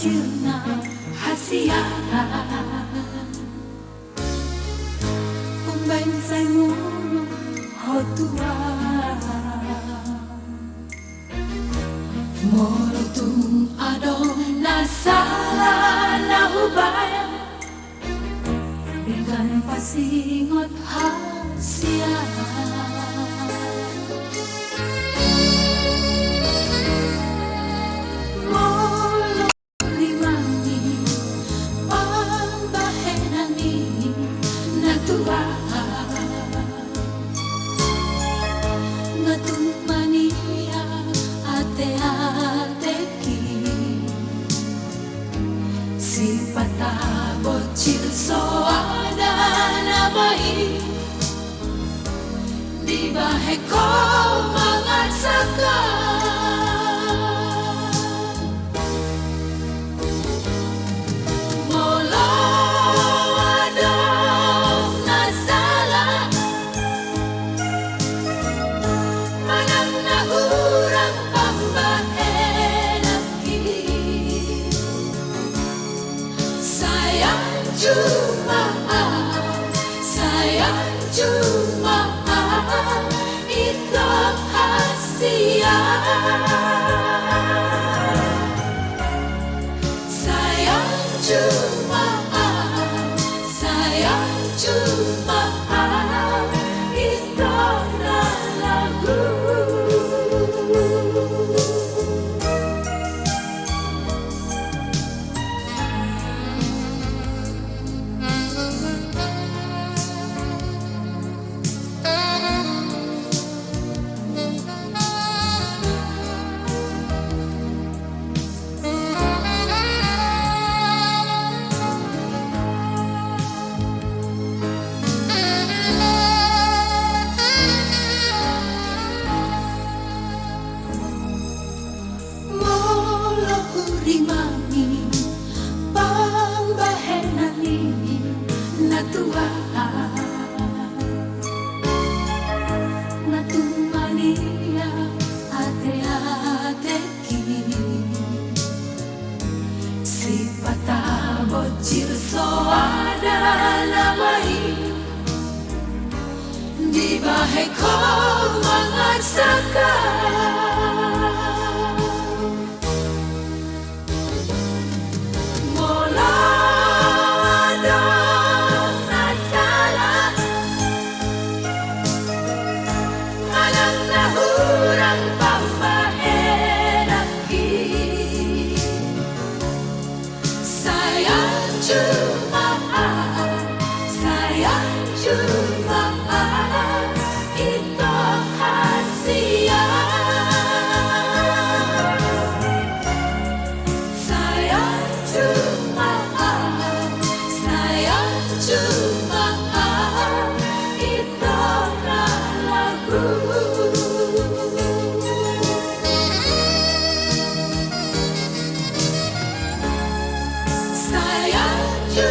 bocilna hasiahan Umbain say murung hotua Morotung adong nasala na hubay Dengan pasingot hasiahan Bocil soada na bayi di bahe ko mangarsakan molo adong nasala manang nahurang pambahe laki Sai Anju Ma Au, Sai Anju Ma Au, itu hasiahan. Sai Anju Ma Au, Sai Anju Ma Au, itu lagu. Rimani pambahenani natua natumania ate-ateki si pata bocil soada namai di bahe ko mangarsakan Sai Anju Ma Au, Sai Anju Ma Au, itu hasiahan. Sai Anju Ma Au, Sai Anju Ma Au, itu lagu. Sai Anju